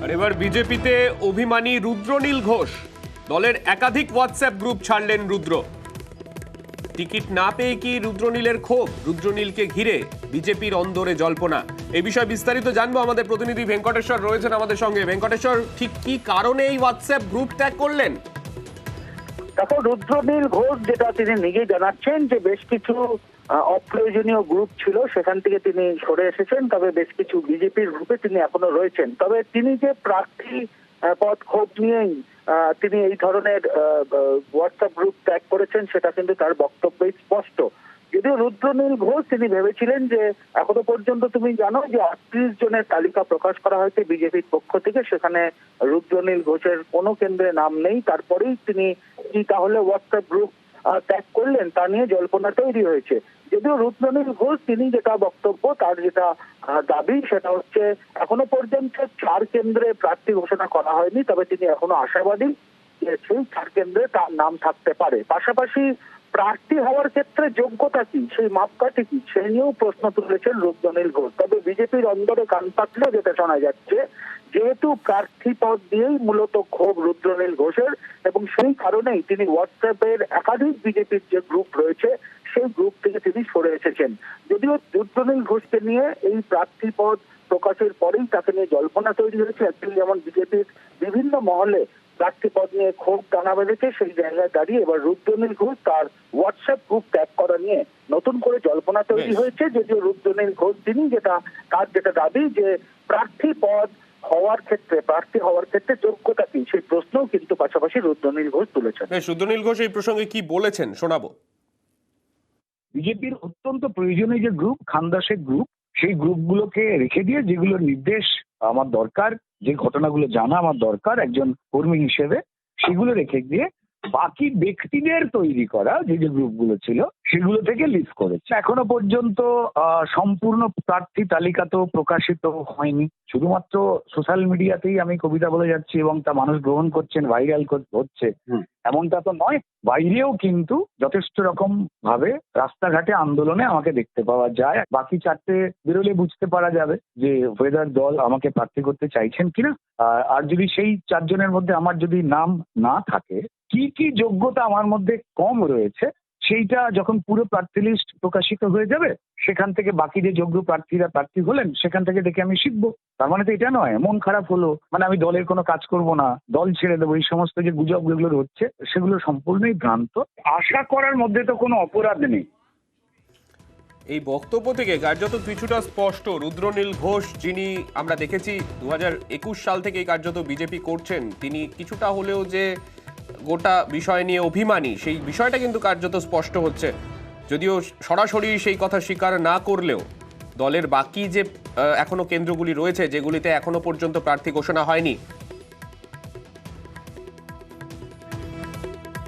আর এবার বিজেপিতে অভিমানী রুদ্রনীল ঘোষ। দলের একাধিক হোয়াটসঅ্যাপ গ্রুপ ছাড়লেন রুদ্র। টিকিট না পেয়ে কি রুদ্রনীলের ক্ষোভ? রুদ্রনীলকে ঘিরে বিজেপির অন্দরে জল্পনা। এই বিষয়ে বিস্তারিত জানবো, আমাদের প্রতিনিধি ভেঙ্কটেশ্বর রয়েছেন আমাদের সঙ্গে। ভেঙ্কটেশ্বর, ঠিক কি কারণে এই হোয়াটসঅ্যাপ গ্রুপ ত্যাগ করলেন? দেখো, রুদ্রনীল ঘোষ যেটা তিনি নিজেই জানাচ্ছেন যে বেশ কিছু অপ্রয়োজনীয় গ্রুপ ছিল, সেখান থেকে তিনি সরে এসেছেন। তবে বেশ কিছু বিজেপির গ্রুপে তিনি এখনো রয়েছেন। তবে তিনি যে প্রার্থী পদ ক্ষোভ নিয়েই তিনি এই ধরনের হোয়াটসঅ্যাপ গ্রুপ ত্যাগ করেছেন, সেটা কিন্তু তার বক্তব্যে স্পষ্ট। যদিও রুদ্রনীল ঘোষ তিনি ভেবেছিলেন যে এখনো পর্যন্ত তুমি জানো যে 38 জনের তালিকা প্রকাশ করা হয়েছে বিজেপির পক্ষ থেকে, সেখানে রুদ্রনীল ঘোষের কোনো কেন্দ্রে নাম নেই। তারপরেই তিনি কি তাহলে হোয়াটসঅ্যাপ গ্রুপ ত্যাগ করলেন তা নিয়ে জল্পনা তৈরি হয়েছে। যদিও রুদ্রনীল ঘোষ তিনি যেটা বক্তব্য, তার যেটা দাবি, সেটা হচ্ছে এখনো পর্যন্ত 4 কেন্দ্রে প্রার্থী ঘোষণা করা হয়নি। তবে তিনি এখনো আশাবাদী যে সেই 4 কেন্দ্রে তার নাম থাকতে পারে। পাশাপাশি প্রার্থী হওয়ার ক্ষেত্রে যোগ্যতা কি, সেই মাপকাঠি কি, সেই নিয়েও প্রশ্ন তুলেছেন রুদ্রনীল ঘোষ। তবে বিজেপির অন্দরে কান পাতলেও যেটা শোনা যাচ্ছে, যেহেতু প্রার্থী পদ দিয়েই মূলত ক্ষোভ রুদ্রনীল ঘোষের, এবং সেই কারণেই তিনি হোয়াটসঅ্যাপের একাধিক বিজেপির যে গ্রুপ রয়েছে সেই গ্রুপ থেকে তিনি সরে এসেছেন। যদিও রুদ্রনীল ঘোষকে নিয়ে এই প্রার্থী পদ প্রকাশের পরেই তাকে নিয়ে জল্পনা তৈরি হয়েছে। অ্যাকচুয়ালি যেমন বিজেপির বিভিন্ন মহলে প্রার্থী পদ নিয়ে ক্ষোভ টানা বেঁধেছে, সেই জায়গায় দাঁড়িয়ে এবার রুদ্রনীল ঘোষ তার হোয়াটসঅ্যাপ গ্রুপ ত্যাগ করা নিয়ে নতুন করে জল্পনা তৈরি হয়েছে। যদিও রুদ্রনীল ঘোষ তিনি তার যেটা দাবি যে প্রার্থী হওয়ার ক্ষেত্রে যোগ্যতা কি, সেই প্রশ্নও কিন্তু পাশাপাশি রুদ্রনীল ঘোষ তুলেছেন। রুদ্রনীল ঘোষ এই প্রসঙ্গে কি বলেছেন শোনাবো। বিজেপির অত্যন্ত প্রয়োজনীয় যে গ্রুপ, খানদাসের গ্রুপ, সেই গ্রুপগুলোকে রেখে দিয়ে যেগুলোর নির্দেশ আমার দরকার, যে ঘটনাগুলো জানা আমার দরকার একজন কর্মী হিসেবে, সেগুলো রেখে দিয়ে বাকি ব্যক্তিদের তৈরি করা যে গ্রুপগুলো ছিল সেগুলো থেকে লিস্ট করেছে। এখনো পর্যন্ত সম্পূর্ণ প্রার্থী তালিকা তো প্রকাশিত হয়নি। শুধুমাত্র সোশ্যাল মিডিয়াতেই আমি কবিতা বলে যাচ্ছি এবং তা মানুষ গ্রহণ করছেন, ভাইরাল হচ্ছে, এমনটা তো নয়। বাইরেও কিন্তু যথেষ্ট রকম ভাবে রাস্তাঘাটে আন্দোলনে আমাকে দেখতে পাওয়া যায়। বাকি 4টে বেরোলে বুঝতে পারা যাবে যে ওয়েদার দল আমাকে প্রার্থী করতে চাইছেন কিনা। আর যদি সেই 4 জনের মধ্যে আমার যদি নাম না থাকে, কি কি যোগ্যতা আমার মধ্যে কম রয়েছে, সেইটা যখন পুরো প্রার্থী লিস্ট প্রকাশিত হয়ে যাবে, সেখান থেকে বাকি যে যোগ্য প্রার্থীরা প্রার্থী হলেন সেখান থেকে দেখে আমি শিখবো। তার মানে তো এটা নয় মন খারাপ হলো মানে আমি দলের কোনো কাজ করব না, দল ছেড়ে দেবো। এই সমস্ত যে গুজব যেগুলো হচ্ছে সেগুলো সম্পূর্ণই ভ্রান্ত। আশা করার মধ্যে তো কোনো অপরাধ নেই। এই বক্তব্য থেকে কার্যত কিছুটা স্পষ্ট, রুদ্রনীল ঘোষ যিনি আমরা দেখেছি 2021 সাল থেকে কার্যত বিজেপি করছেন, তিনি কিছুটা হলেও যে গোটা বিষয় নিয়ে অভিমানী, সেই বিষয়টা কিন্তু কার্যত স্পষ্ট হচ্ছে। যদিও সরাসরি সেই কথা স্বীকার না করলেও দলের বাকি যে এখনো কেন্দ্রগুলি রয়েছে যেগুলিতে এখনো পর্যন্ত প্রার্থী ঘোষণা হয়নি,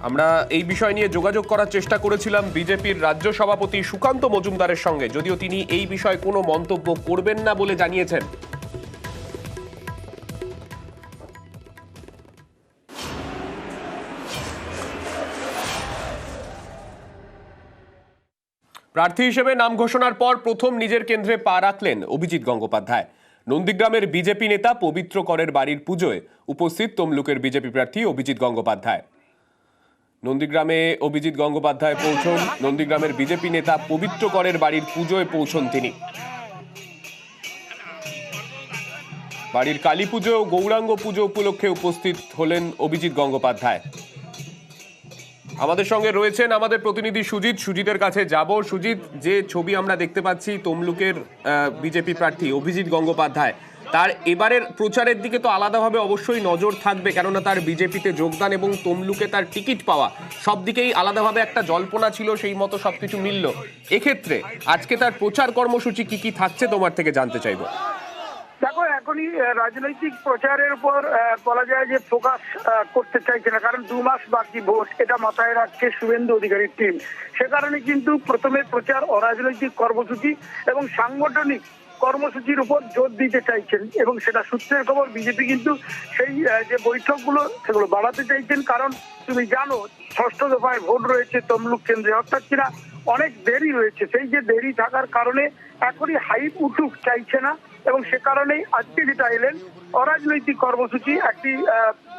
আমরা এই বিষয় নিয়ে যোগাযোগ করার চেষ্টা করেছিলাম বিজেপির রাজ্য সভাপতি সুকান্ত মজুমদারের সঙ্গে, যদিও তিনি এই বিষয়ে কোনো মন্তব্য করবেন না বলে জানিয়েছেন। প্রার্থী হিসেবে নাম ঘোষণার পর প্রথম নিজের কেন্দ্রে পা রাখলেন অভিজিৎ গঙ্গোপাধ্যায়। নন্দীগ্রামের বিজেপি নেতা পবিত্র করের বাড়ির পুজোয় উপস্থিত তমলুকের বিজেপি প্রার্থী অভিজিৎ গঙ্গোপাধ্যায়। নন্দীগ্রামে অভিজিৎ গঙ্গোপাধ্যায় পৌঁছন, নন্দীগ্রামের বিজেপি নেতা পবিত্র করের বাড়ির পুজোয় পৌঁছন তিনি। বাড়ির কালী পুজো ও গৌরাঙ্গ পুজো উপলক্ষে উপস্থিত হলেন অভিজিৎ গঙ্গোপাধ্যায়। আমাদের সঙ্গে রয়েছেন আমাদের প্রতিনিধি সুজিত। সুজিতের কাছে যাব। সুজিত, যে ছবি আমরা দেখতে পাচ্ছি তমলুকের বিজেপি প্রার্থী অভিজিৎ গঙ্গোপাধ্যায়, তার এবারের প্রচারের দিকে তো আলাদাভাবে অবশ্যই নজর থাকবে, কেননা তার বিজেপিতে যোগদান এবং তমলুকে তার টিকিট পাওয়া, সব দিকেই আলাদাভাবে একটা জল্পনা ছিল, সেই মতো সবকিছু মিলল। এক্ষেত্রে আজকে তার প্রচার কর্মসূচি কি কি থাকছে তোমার থেকে জানতে চাইবো। দেখো, এখনই রাজনৈতিক প্রচারের উপর বলা যায় যে ফোকাস করতে চাইছে না, কারণ 2 মাস বাকি ভোট, এটা মাথায় রাখছে শুভেন্দু অধিকারীর টিম। সে কারণে কিন্তু প্রথমে প্রচার, অরাজনৈতিক কর্মসূচি এবং সাংগঠনিক কর্মসূচির উপর জোর দিতে চাইছেন, এবং সেটা সূত্রের খবর বিজেপি কিন্তু সেই যে বৈঠকগুলো সেগুলো বাড়াতে চাইছেন। কারণ তুমি জানো 6ষ্ঠ দফায় ভোট রয়েছে তমলুক কেন্দ্রে, অর্থাৎ কিনা অনেক দেরি রয়েছে। সেই যে দেরি থাকার কারণে এখনই হাইপ উঠুক চাইছে না এবং সে কারণেই আজকে যেটা এলেন অরাজনৈতিক কর্মসূচি, একটি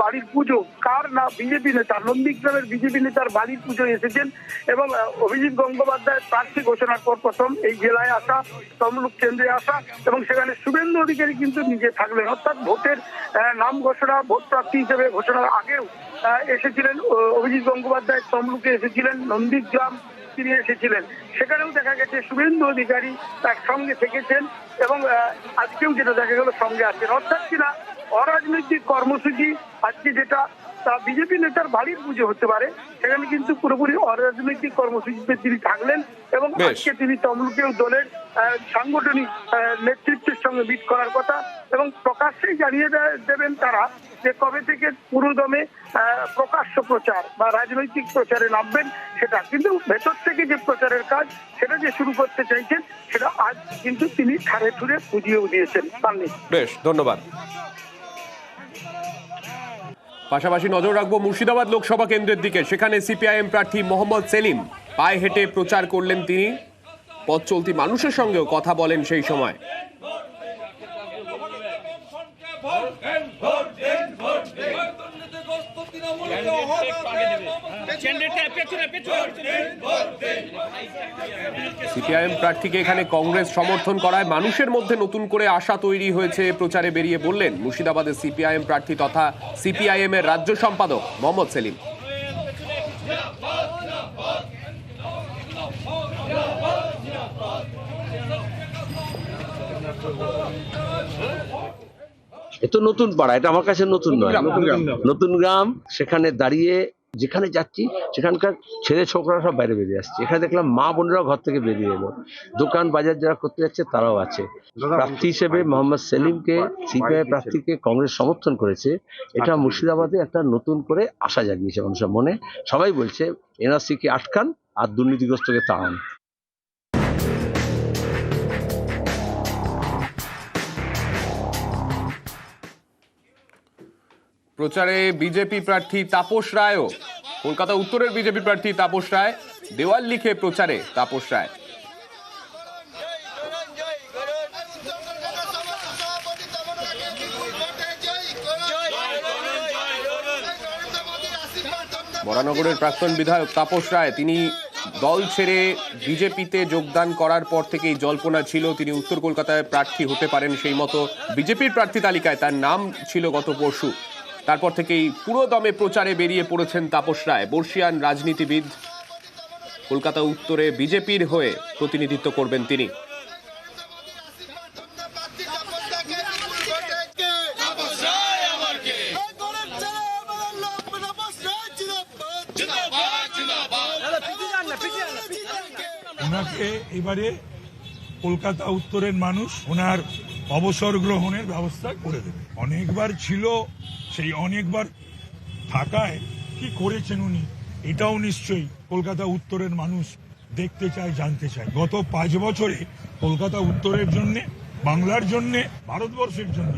বাড়ির পুজো, কার না বিজেপি নেতা নন্দীগ্রামের বিজেপি নেতার বাড়ির পুজো এসেছেন এবং অভিজিৎ গঙ্গোপাধ্যায় প্রার্থী ঘোষণার পর প্রথম এই জেলায় আসা, তমলুক কেন্দ্রে আসা এবং সেখানে শুভেন্দু অধিকারী কিন্তু নিজে থাকলেন। অর্থাৎ ভোটের নাম ঘোষণা, ভোট প্রার্থী হিসেবে ঘোষণার আগেও এসেছিলেন অভিজিৎ গঙ্গোপাধ্যায়, তমলুকে এসেছিলেন, নন্দীগ্রাম তিনি এসেছিলেন, সেখানেও দেখা গেছে শুভেন্দু অধিকারী তার সঙ্গে থেকেছেন এবং আজকেও যেটা দেখা গেল সঙ্গে আছেন। অর্থাৎ কিনা অরাজনৈতিক কর্মসূচি আজকে যেটা তা বিজেপি নেতার বাড়ির পুজো হতে পারে, সেখানে কিন্তু পুরোপুরি অরাজনৈতিক কর্মসূচিতে তিনি থাকলেন এবং আজকে তিনি তমলুকেও দলের সাংগঠনিক নেতৃত্বের সঙ্গে মিট করার কথা এবং প্রকাশ্যেই জানিয়ে দেবেন তারা যে কবে থেকে পুরোদমে প্রকাশ্য প্রচার বা রাজনৈতিক প্রচারে নামবেন সেটা। কিন্তু ভেতর থেকে যে প্রচারের কাজ সেটা যে শুরু করতে চাইছেন সেটা আজ কিন্তু তিনি ঠাড়ে ঠুড়ে বুঝিয়েও দিয়েছেন। বেশ, ধন্যবাদ। পাশাপাশি নজর রাখবো মুর্শিদাবাদ লোকসভা কেন্দ্রের দিকে। সেখানে সিপিআইএম প্রার্থী মোহাম্মদ সেলিম পায়ে হেঁটে প্রচার করলেন। তিনি পথ চলতি মানুষের সঙ্গেও কথা বলেন সেই সময়। সিপিআইএম প্রার্থীকে এখানে কংগ্রেস সমর্থন করায় মানুষের মধ্যে নতুন করে আশা তৈরি হয়েছে প্রচারে বেরিয়ে বললেন মুর্শিদাবাদের সিপিআইএম প্রার্থী তথা সিপিআইএম এর রাজ্য সম্পাদক মোহাম্মদ সেলিম। এ তো নতুন পাড়া, এটা আমার কাছে নতুন নয়, নতুন গ্রাম। সেখানে দাঁড়িয়ে যেখানে যাচ্ছি সেখানকার ছেলে ছোকরা সব বাইরে বেরিয়ে আসছে। এখানে দেখলাম মা বোনেরাও ঘর থেকে বেরিয়ে এলো, দোকান বাজার যারা করতে যাচ্ছে তারাও আছে। প্রার্থী হিসেবে মোহাম্মদ সেলিমকে সিপিআই প্রার্থীকে কংগ্রেস সমর্থন করেছে, এটা মুর্শিদাবাদে একটা নতুন করে আশা জাগিয়েছে মানুষের মনে। সবাই বলছে এনআরসিকে আটকান আর দুর্নীতিগ্রস্তকে তাড়ান। প্রচারে বিজেপি প্রার্থী তাপস রায়ও, কলকাতা উত্তরের বিজেপি প্রার্থী তাপস রায় দেওয়াল লিখে প্রচারে তাপস রায়। বরানগরের প্রাক্তন বিধায়ক তাপস রায়, তিনি দল ছেড়ে বিজেপিতে যোগদান করার পর থেকেই জল্পনা ছিল তিনি উত্তর কলকাতায় প্রার্থী হতে পারেন। সেই মতো বিজেপির প্রার্থী তালিকায় তার নাম ছিল গত পরশু। তারপর থেকেই পুরো দমে প্রচারে বেরিয়ে পড়েছেন তাপস রায়। বর্ষিয়ান রাজনীতিবিদ, কলকাতা উত্তরে বিজেপির হয়ে প্রতিনিধিত্ব করবেন তিনি। ওনাকে এবারে কলকাতা উত্তরের মানুষ ওনার অবসর গ্রহণের ব্যবস্থা করে দেবে। অনেকবার ছিল, সেই অনেকবার থাকায় কি করেছেন উনি এটাও নিশ্চয়ই কলকাতা উত্তরের মানুষ দেখতে চায়, জানতে চায়। গত 5 বছরে কলকাতা উত্তরের জন্য, বাংলার জন্য, ভারতবর্ষের জন্য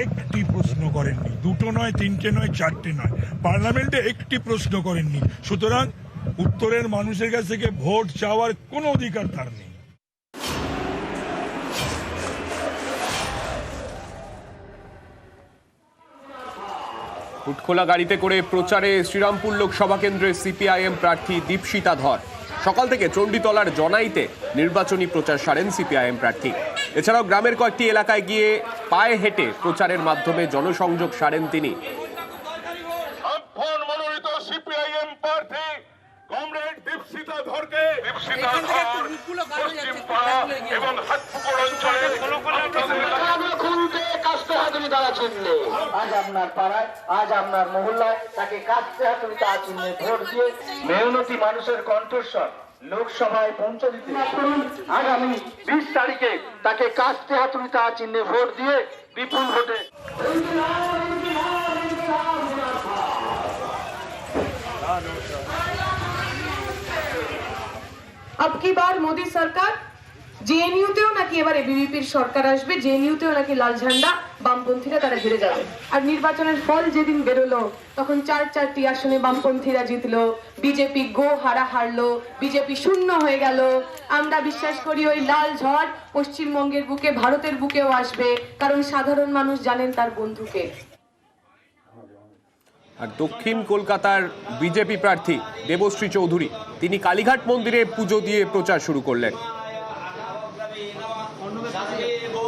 একটি প্রশ্ন করেননি। 2টো নয়, 3টে নয়, 4টে নয়, পার্লামেন্টে একটি প্রশ্ন করেননি। সুতরাং উত্তরের মানুষের কাছ থেকে ভোট চাওয়ার কোনো অধিকার তার নেই। হুটখোলা গাড়িতে করে প্রচারে শ্রীরামপুর লোকসভা কেন্দ্রের সিপিআইএম প্রার্থী দীপশিতা ধর। সকাল থেকে চণ্ডীতলার জনাইতে নির্বাচনী প্রচার সারেন সিপিআইএম প্রার্থী। এছাড়াও গ্রামের কয়েকটি এলাকায় গিয়ে পায়ে হেঁটে প্রচারের মাধ্যমে জনসংযোগ সারেন তিনি। আজ আপনার পাড়ায়, আজ আপনার মহল্লায় তাকে কাস্তে হাতুড়ি তা চিহ্নে ভোট দিয়ে মেহনতি মানুষের কণ্ঠস্বর লোকসভায় পৌঁছে দিতে আগামী 20 তারিখে তাকে কাস্তে হাতুড়ি তা চিহ্নে ভোট দিয়ে বিপুল ভোটে। अब की बार मोदी सरकार জেএনইউতেও নাকি এবার এবিভিপির সরকার আসবে, জেএনইউতেও নাকি লাল ঝান্ডা বামপন্থীরা তারা হেরে যাবে। আর নির্বাচনের ফল যেদিন বেরোলো তখন 4টি আসনে বামপন্থীরা জিতলো, বিজেপি হারলো, বিজেপি শূন্য হয়ে গেল। আমরা বিশ্বাস করি ওই লাল ঝড় পশ্চিমবঙ্গের বুকে, ভারতের বুকেও আসবে, কারণ সাধারণ মানুষ জানেন তার বন্ধুকে। আর দক্ষিণ কলকাতার বিজেপি প্রার্থী দেবশ্রী চৌধুরী তিনি কালীঘাট মন্দিরে পুজো দিয়ে প্রচার শুরু করলেন।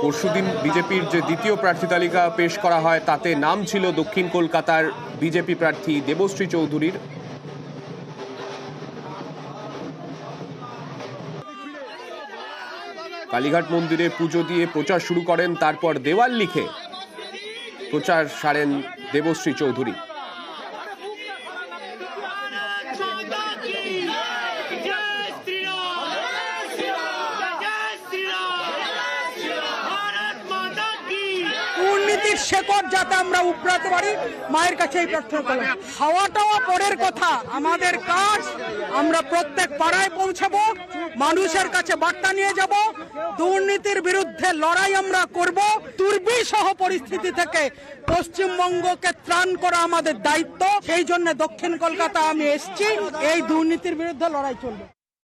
পরশুদিন বিজেপির যে দ্বিতীয় প্রার্থী তালিকা পেশ করা হয় তাতে নাম ছিল দক্ষিণ কলকাতার বিজেপি প্রার্থী দেবশ্রী চৌধুরীর। কালীঘাট মন্দিরে পুজো দিয়ে প্রচার শুরু করেন, তারপর দেওয়াল লিখে প্রচার সারেন দেবশ্রী চৌধুরী। দুর্নীতির শেকড় যাতে আমরা উপড়াতে পারি, মায়ের কাছে এই প্রার্থনা করলাম। হাওয়াটাও পরের কথা, আমাদের কাজ আমরা প্রত্যেক পাড়ায় পৌঁছাবো, মানুষের কাছে বার্তা নিয়ে যাব, দুর্নীতির বিরুদ্ধে লড়াই আমরা করব। দুর্বিষহ পরিস্থিতি থেকে পশ্চিমবঙ্গকে ত্রাণ করা আমাদের দায়িত্ব, সেই জন্য দক্ষিণ কলকাতা আমি এসেছি, এই দুর্নীতির বিরুদ্ধে লড়াই চলবে।